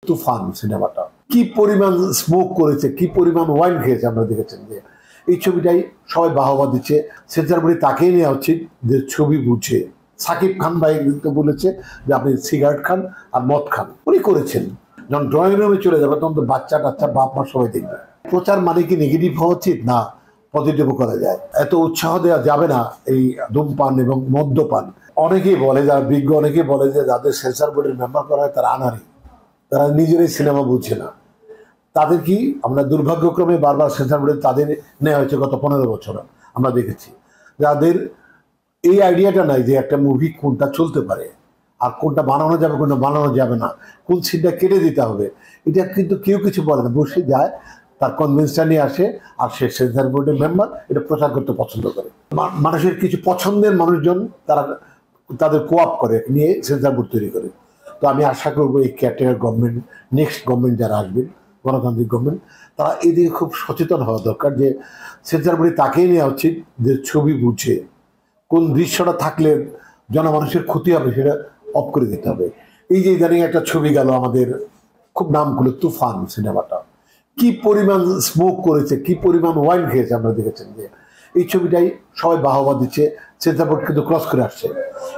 তুফান সিনেমাটা কি পরিমাণ স্মোক করেছে, কি পরিমাণ ওয়াইন খেয়েছে আমরা দেখেছেন। যে এই ছবিটাই সবাই বাহবা দিচ্ছে, সেন্সার বোর্ডে তাকেই নেওয়া উচিত যে ছবি বুঝে। সাকিব খান ভাই কিন্তু বলেছে যে আপনি সিগারেট খান আর মদ খান, উনি করেছেন। যখন ড্রয়িং রুমে চলে যাবে তখন তো বাচ্চা টাচ্চা বাপ মা সবাই দেখবে। প্রচার মানে কি নেগেটিভ হওয়া উচিত না পজিটিভও করা যায়? এত উৎসাহ দেওয়া যাবে না এই ধূমপান এবং মদ্যপান। অনেকেই বলে, যারা বিজ্ঞ অনেকেই বলে যে যাদের সেন্সার বোর্ডের মেম্বার করা হয় তারা আনারি, তারা নিজেরাই সিনেমা বুঝছে না। তাদের কি আমরা দুর্ভাগ্যক্রমে বারবার সেন্সার বোর্ডে তাদের নেওয়া হয়েছে গত 15 বছর আমরা দেখেছি, যাদের এই আইডিয়াটা নাই যে একটা মুভি কোনটা চলতে পারে আর কোনটা বানানো যাবে কোনটা বানানো যাবে না, কোন সিনটা কেটে দিতে হবে, এটা কিন্তু কেউ কিছু বলে না। বসে যায়, তার কনভিন্সটা নিয়ে আসে, আর সে সেন্সার বোর্ডের মেম্বার এটা প্রচার করতে পছন্দ করে। মানুষের কিছু পছন্দের মানুষজন তারা তাদের কোঅপ করে নিয়ে সেন্সার বোর্ড তৈরি করে। তো আমি আশা করবো এই কেয়ারটেকার গভর্নমেন্ট, নেক্সট গভর্নমেন্ট যারা আসবেন, গণতান্ত্রিক গভর্নমেন্ট, তারা এদিকে খুব সচেতন হওয়া দরকার যে সেন্সার বোর্ডে তাকেই নেওয়া উচিত যে ছবি বুঝে কোন দৃশ্যটা থাকলে জনমানুষের ক্ষতি হবে সেটা অফ করে দিতে হবে। এই যে ইদানিং একটা ছবি গেল আমাদের, খুব নাম করলো তুফান সিনেমাটা, কি পরিমাণ স্মোক করেছে, কি পরিমাণ ওয়াইন খেয়েছে আমরা দেখেছেন। যে এই ছবিটাই সবাই বাহবা দিচ্ছে, সেন্সার বোর্ড কিন্তু ক্রস করে আসছে।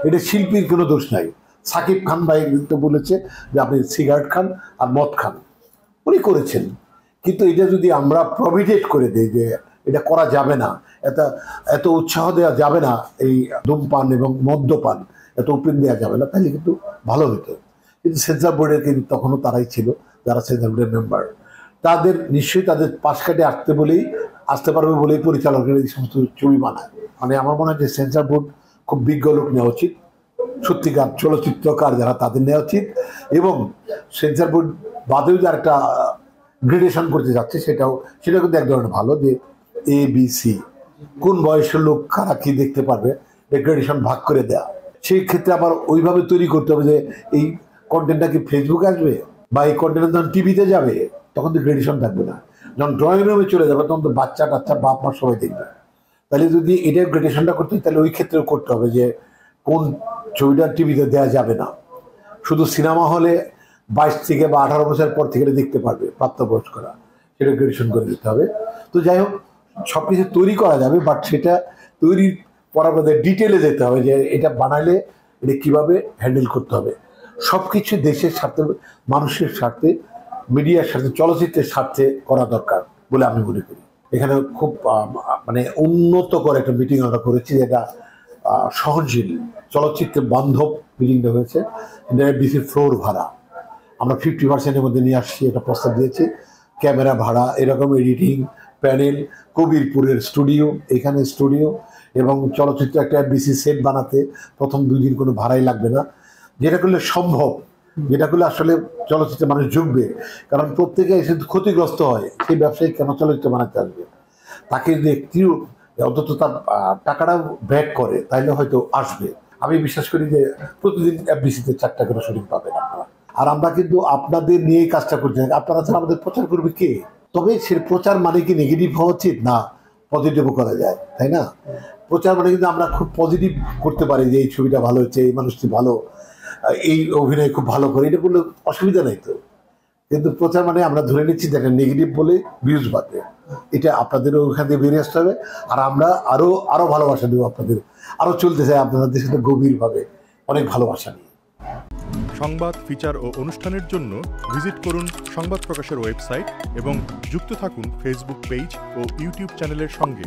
এটা শিল্পীর কোনো দোষ নাই। সাকিব খান ভাই কিন্তু বলেছে যে আপনি সিগারেট খান আর মদ খান, উনি করেছেন। কিন্তু এটা যদি আমরা প্রভিডেট করে দিই যে এটা করা যাবে না, এত উৎসাহ দেওয়া যাবে না এই ধূমপান এবং মদ্যপান, এত ওপেন দেওয়া যাবে না, তাহলে কিন্তু ভালো হতো। কিন্তু সেন্সার বোর্ডের কিন্তু তখনও তারাই ছিল যারা সেন্সার বোর্ডের মেম্বার। তাদের নিশ্চয়ই তাদের পাশ কাটে আসতে পারবে বলেই পরিচালকের এই সমস্ত ছবি বানায়। মানে আমার মনে হয় যে সেন্সার বোর্ড খুব বিজ্ঞ লোক নেওয়া উচিত, সত্যিকার চলচ্চিত্রকার যারা, তাদের নেওয়া উচিত। এবং সেন্সার বোর্ড বাদেও যে একটা গ্রেডেশন করতে যাচ্ছে সেটা কিন্তু এক ধরনের ভালো, যে ABC কোন বয়সের লোক কারা কি দেখতে পারবে গ্রেডেশন ভাগ করে দেয়া। সেই ক্ষেত্রে আবার ওইভাবে তৈরি করতে হবে যে এই কন্টেন্টটা কি ফেসবুকে আসবে বা এই কন্টেন্টটা যখন টিভিতে যাবে তখন তো গ্রেডেশন থাকবে না। যখন ড্রয়িং রুমে চলে যাবে তখন তো বাচ্চা টাচ্চা বাপ মা সবাই দেখবে। তাহলে যদি এটা গ্রেডেশনটা করতে হয় তাহলে ওই ক্ষেত্রেও করতে হবে যে কোন ছবিটা টিভিতে দেওয়া যাবে না, শুধু সিনেমা হলে 22 থেকে বা 18 বছর পর থেকে দেখতে পারবে প্রাপ্তবয়স্করা, সেটা গ্রেডেশন করে দিতে হবে। তো যাই হোক, সব কিছু তৈরি করা যাবে, বাট সেটা তৈরি করার মধ্যে ডিটেলে যেতে হবে যে এটা বানালে এটা কীভাবে হ্যান্ডেল করতে হবে। সব কিছু দেশের স্বার্থে, মানুষের স্বার্থে, মিডিয়ার স্বার্থে, চলচ্চিত্রের স্বার্থে করা দরকার বলে আমি মনে করি। এখানে খুব মানে উন্নত করে একটা মিটিং আমরা করেছি, যেটা সহনশীল চলচ্চিত্রের বান্ধব মিটিংটা হয়েছে। ডিসির ফ্লোর ভাড়া আমরা 50%-এর মধ্যে নিয়ে আসছি, এটা প্রস্তাব দিয়েছি। ক্যামেরা ভাড়া, এরকম এডিটিং প্যানেল, কবিরপুরের স্টুডিও, এখানে স্টুডিও, এবং চলচ্চিত্র একটা বিসি সেট বানাতে প্রথম 2 দিন কোনো ভাড়াই লাগবে না। যেটা করলে সম্ভব, যেটা করলে আসলে চলচ্চিত্রে মানুষ ঝুঁকবে। কারণ প্রত্যেকে এসে ক্ষতিগ্রস্ত হয়, সেই ব্যবসায়ী কেন চলচ্চিত্র বানাতে আসবে? তাকে যদি একটু অন্তত তার টাকাটা ব্যাক করে তাহলে হয়তো আসবে। আমি বিশ্বাস করি যে প্রতিদিন FBC-তে 4টা করে শুটিং পাবেন আপনারা। আর আমরা কিন্তু আপনাদের নিয়েই কাজটা করছি, আপনারা ছাড়া আমাদের প্রচার করবে কে? তবে সে প্রচার মানে কি নেগেটিভ হওয়া উচিত না পজিটিভও করা যায়, তাই না? প্রচার মানে কিন্তু আমরা খুব পজিটিভ করতে পারি যে এই ছবিটা ভালো হচ্ছে, এই মানুষটি ভালো, এই অভিনয় খুব ভালো করে, এটা বললে অসুবিধা নেই তো। কিন্তু প্রচার মানে আমরা ধরে নিচ্ছি যে একটা নেগেটিভ বলে ভিউজ বাড়বে, এটা আপনাদেরও ওখান থেকে বেরিয়ে আসতে হবে। আর আমরা আরো ভালোবাসা দেবো আপনাদের, আরো চলতে চাই আপনাদের সাথে গভীরভাবে, অনেক ভালোবাসা নিয়ে। সংবাদ, ফিচার ও অনুষ্ঠানের জন্য ভিজিট করুন সংবাদ প্রকাশের ওয়েবসাইট এবং যুক্ত থাকুন ফেসবুক পেজ ও ইউটিউব চ্যানেলের সঙ্গে।